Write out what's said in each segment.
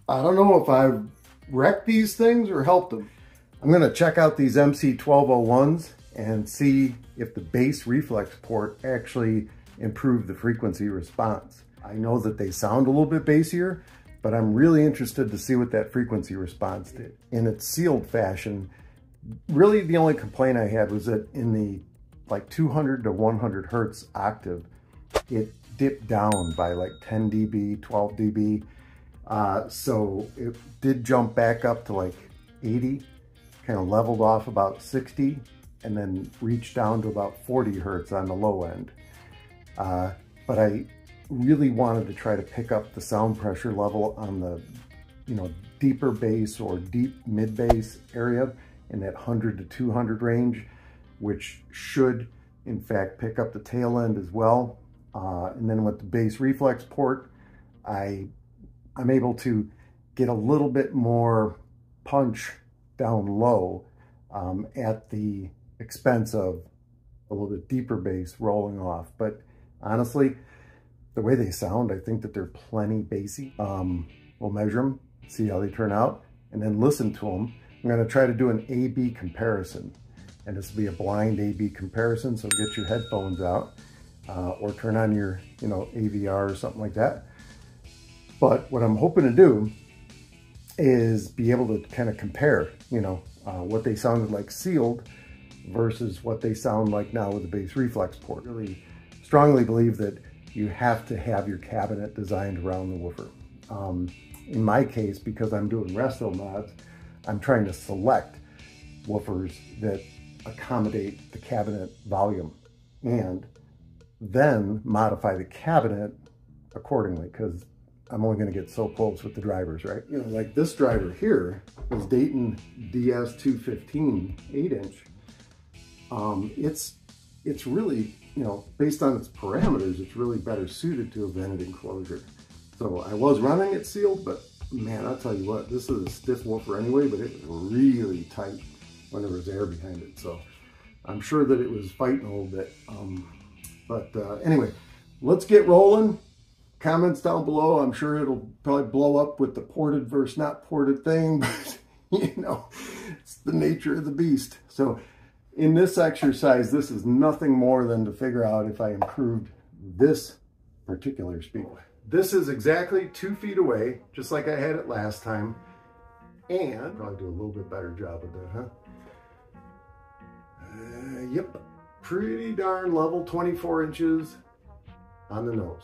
I don't know if I've wrecked these things or helped them. I'm gonna check out these MC-1201s and see if the Bass Reflex port actually improved the frequency response. I know that they sound a little bit bassier, but I'm really interested to see what that frequency response did. In its sealed fashion, really the only complaint I had was that in the like 200 to 100 hertz octave, it dipped down by like 10 dB, 12 dB. So it did jump back up to like 80, kind of leveled off about 60, and then reached down to about 40 hertz on the low end. But I really wanted to try to pick up the sound pressure level on the, deeper bass or deep mid bass area in that 100 to 200 range, which should in fact pick up the tail end as well. And then with the Bass Reflex port, I'm able to get a little bit more punch down low at the expense of a little bit deeper bass rolling off. But honestly, the way they sound, I think that they're plenty bassy. We'll measure them, see how they turn out, and then listen to them. I'm going to try to do an A-B comparison, and this will be a blind A-B comparison, so get your headphones out or turn on your, AVR or something like that. But what I'm hoping to do is be able to kind of compare, what they sounded like sealed versus what they sound like now with the Bass Reflex port. Really strongly believe that you have to have your cabinet designed around the woofer. In my case, because I'm doing RestoMods, I'm trying to select woofers that accommodate the cabinet volume and then modify the cabinet accordingly, because I'm only going to get so close with the drivers, right? Like this driver here is Dayton DS215 8-inch. It's really, based on its parameters, it's really better suited to a vented enclosure. So I was running it sealed, but man, I'll tell you what, this is a stiff woofer anyway, but it was really tight when there was air behind it. So I'm sure that it was fighting a little bit. Anyway, let's get rolling. Comments down below. I'm sure it'll probably blow up with the ported versus not ported thing, but it's the nature of the beast. So in this exercise, this is nothing more than to figure out if I improved this particular speaker. This is exactly 2 feet away, just like I had it last time. And probably do a little bit better job of that, huh? Yep, pretty darn level, 24 inches on the nose.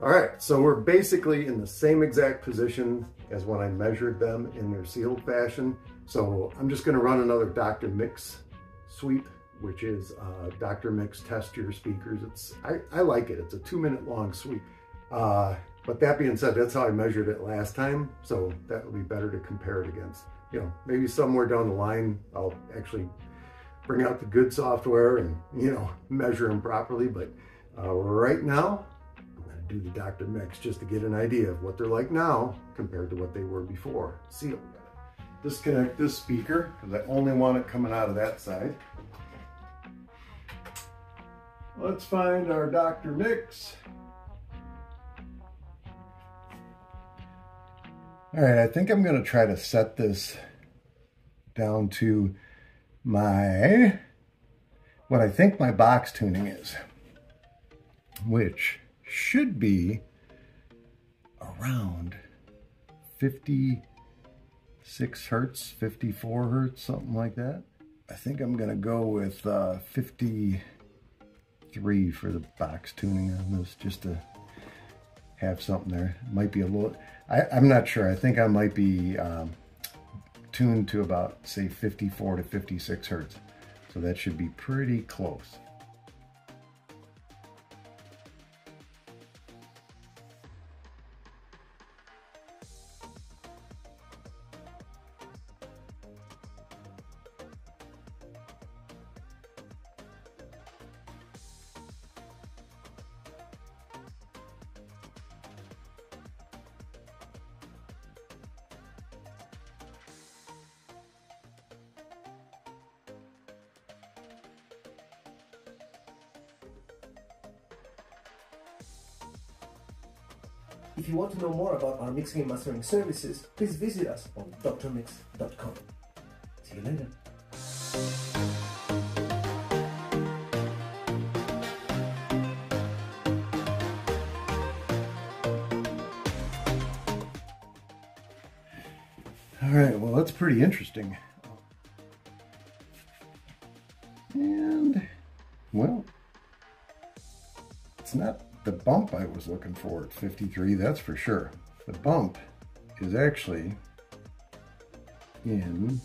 All right, so we're basically in the same exact position as when I measured them in their sealed fashion. So I'm just gonna run another Dr. Mix sweep, which is Dr. Mix Test Your Speakers. I like it, it's a 2-minute long sweep. But that being said, that's how I measured it last time. So that would be better to compare it against. Maybe somewhere down the line, I'll actually bring out the good software and, measure them properly. But right now, do the Dr. Mix just to get an idea of what they're like now compared to what they were before sealed. Disconnect this speaker because I only want it coming out of that side. Let's find our Dr. Mix. All right, I think I'm going to try to set this down to what I think my box tuning is, which should be around 56 hertz, 54 hertz, something like that. I think I'm gonna go with 53 for the box tuning on this, just to have something there. It might be a little, I'm not sure. I think I might be tuned to about, say, 54 to 56 hertz. So that should be pretty close. If you want to know more about our mixing and mastering services, please visit us on drmix.com. See you later. All right, well, that's pretty interesting. And, well, it's not the bump I was looking for at 53, that's for sure. The bump is actually in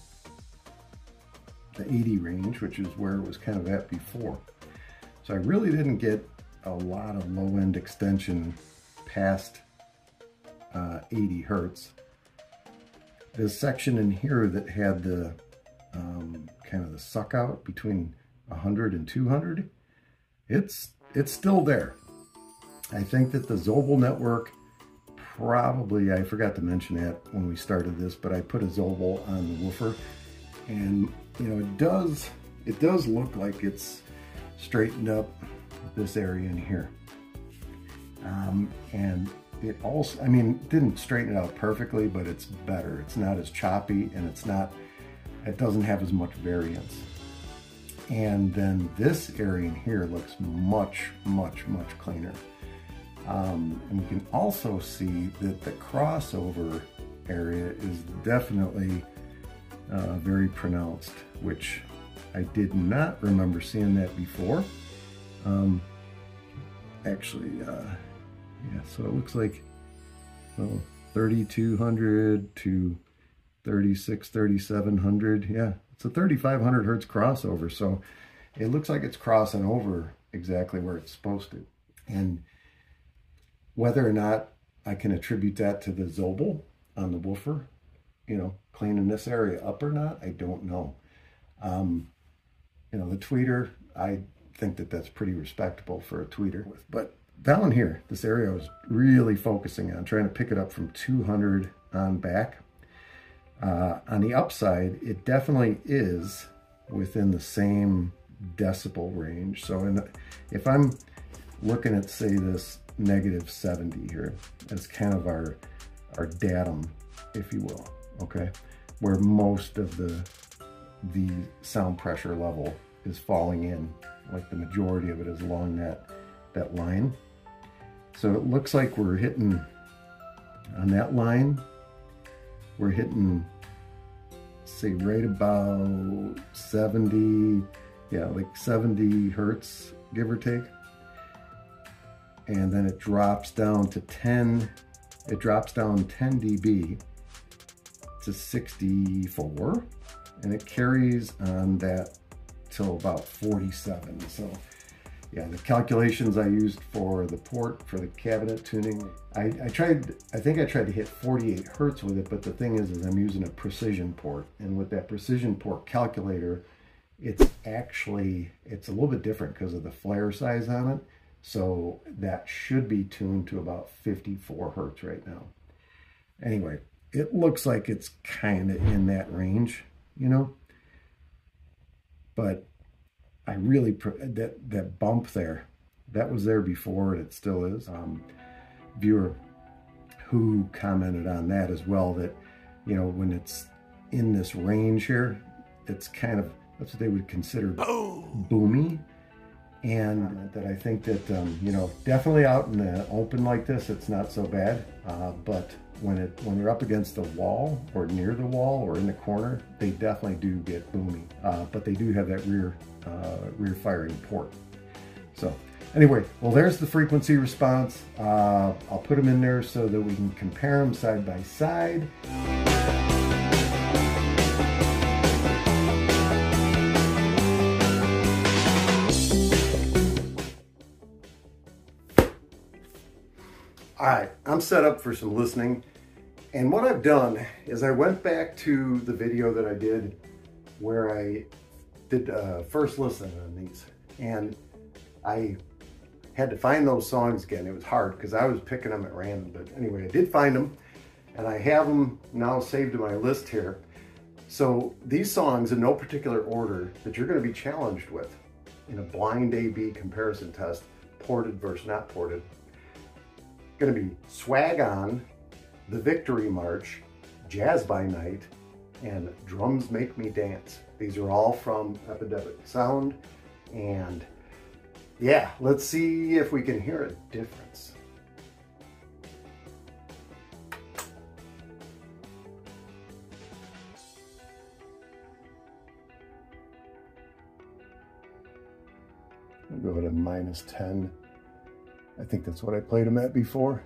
the 80 range, which is where it was kind of at before. So I really didn't get a lot of low-end extension past 80 hertz. This section in here that had the kind of the suck out between 100 and 200, it's still there. I think that the Zobel network probably, I forgot to mention that when we started this, but I put a Zobel on the woofer, and you know, it does look like it's straightened up this area in here. And it also, I mean, didn't straighten it out perfectly, but it's better. It's not as choppy, and it doesn't have as much variance. And then this area in here looks much, much, much cleaner. And we can also see that the crossover area is definitely very pronounced, which I did not remember seeing that before. Actually, yeah, so it looks like, well, 3200 to 3700. Yeah, it's a 3500 hertz crossover. So it looks like it's crossing over exactly where it's supposed to. And whether or not I can attribute that to the Zobel on the woofer, you know, cleaning this area up or not, I don't know. You know, the tweeter, I think that that's pretty respectable for a tweeter. But down here, this area I was really focusing on, trying to pick it up from 200 on back. On the upside, it definitely is within the same decibel range. So if I'm looking at, say, this -70 here, as kind of our datum, if you will, okay, where most of the sound pressure level is falling in, like the majority of it is along that line. So it looks like we're hitting, on that line, we're hitting, say, right about 70, yeah, like 70 hertz, give or take. And then it drops down to 10, it drops down 10 dB to 64, and it carries on that till about 47. So yeah, the calculations I used for the port, for the cabinet tuning, I think I tried to hit 48 hertz with it, but the thing is I'm using a precision port, and with that precision port calculator, it's a little bit different because of the flare size on it. So that should be tuned to about 54 hertz right now. Anyway, it looks like it's kind of in that range, you know, but I really, that bump there, that was there before, and it still is. Viewer who commented on that as well, that, you know, when it's in this range here, it's kind of, that's what they would consider boomy. And that I think that, you know, definitely out in the open like this, it's not so bad. But when you're up against the wall or near the wall or in the corner, they definitely do get boomy. But they do have that rear firing port. So anyway, well, there's the frequency response. I'll put them in there so that we can compare them side by side. All right, I'm set up for some listening, and what I've done is I went back to the video that I did where I did first listen on these, and I had to find those songs again. It was hard because I was picking them at random, but anyway, I did find them, and I have them now saved to my list here. So these songs, in no particular order, that you're going to be challenged with in a blind A/B comparison test, ported versus not ported. Gonna be Swag On, The Victory March, Jazz by Night, and Drums Make Me Dance. These are all from Epidemic Sound, and yeah, let's see if we can hear a difference. I'll go to -10. I think that's what I played them at before.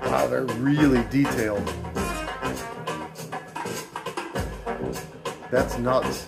Wow, they're really detailed. That's nuts.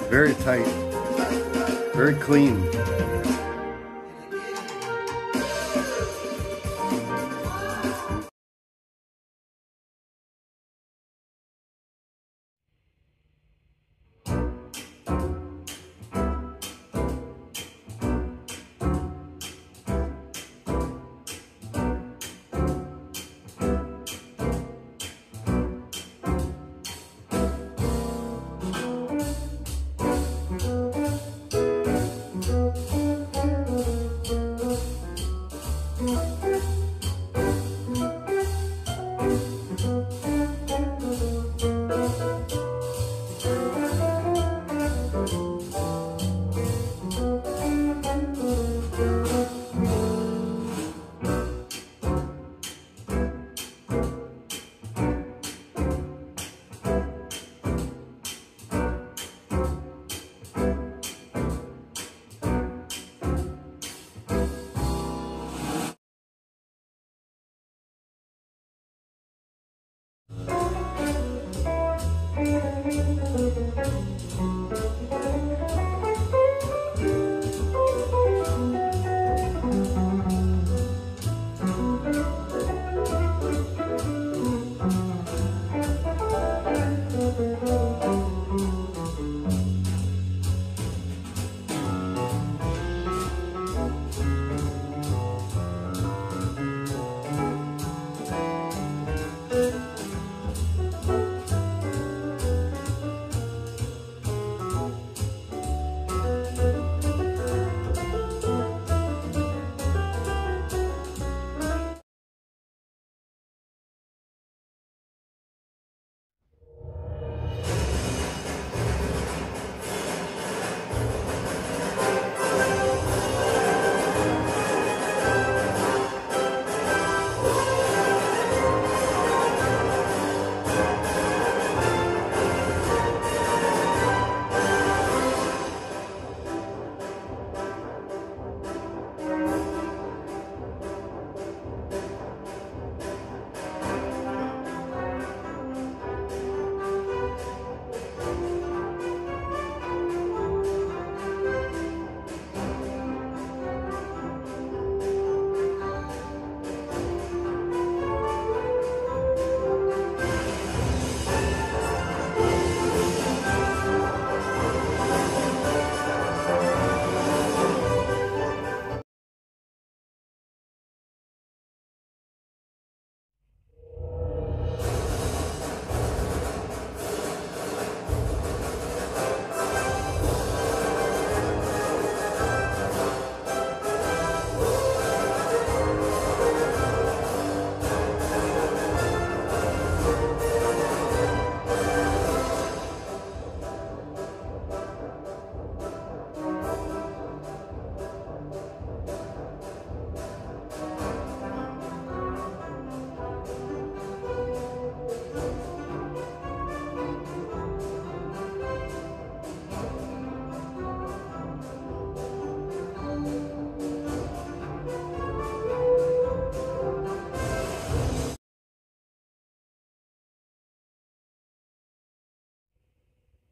Very tight, very clean.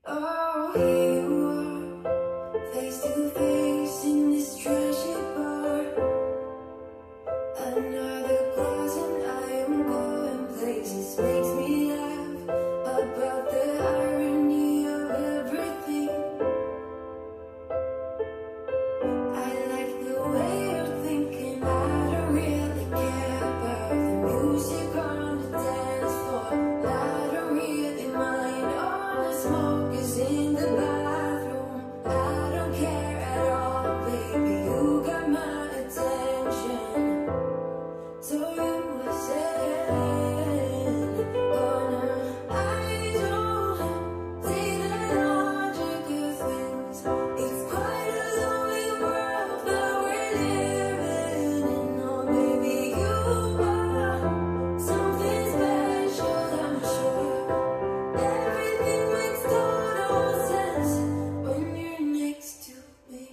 Oh, here you are, face to face in this trashy bar. Another glass and I am going places. Makes me laugh about the irony of everything. I like the way you're thinking. I don't really care about the music on the dance floor. I don't really mind all the smoke is in the bathroom. I don't care at all, baby. You got my attention. So you were saying, oh no, I don't see the logic of things. It's quite a lonely world that we're living in. Oh baby, you are something special, I'm sure. Everything makes total sense when you're next to me.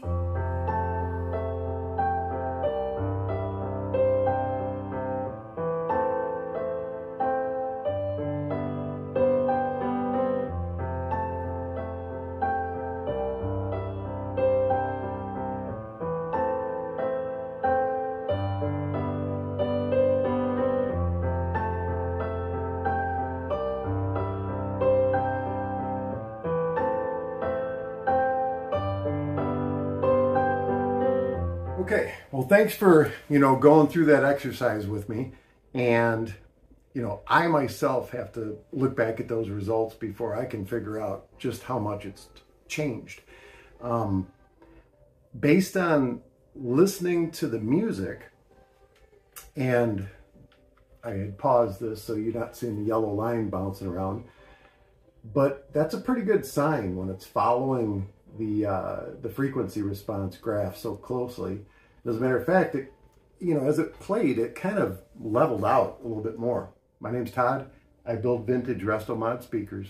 Okay, well, thanks for, going through that exercise with me. And, I myself have to look back at those results before I can figure out just how much it's changed. Based on listening to the music, and I had paused this so you're not seeing the yellow line bouncing around, but that's a pretty good sign when it's following the frequency response graph so closely. As a matter of fact, as it played, it kind of leveled out a little bit more. My name's Todd. I build vintage RestoMod speakers.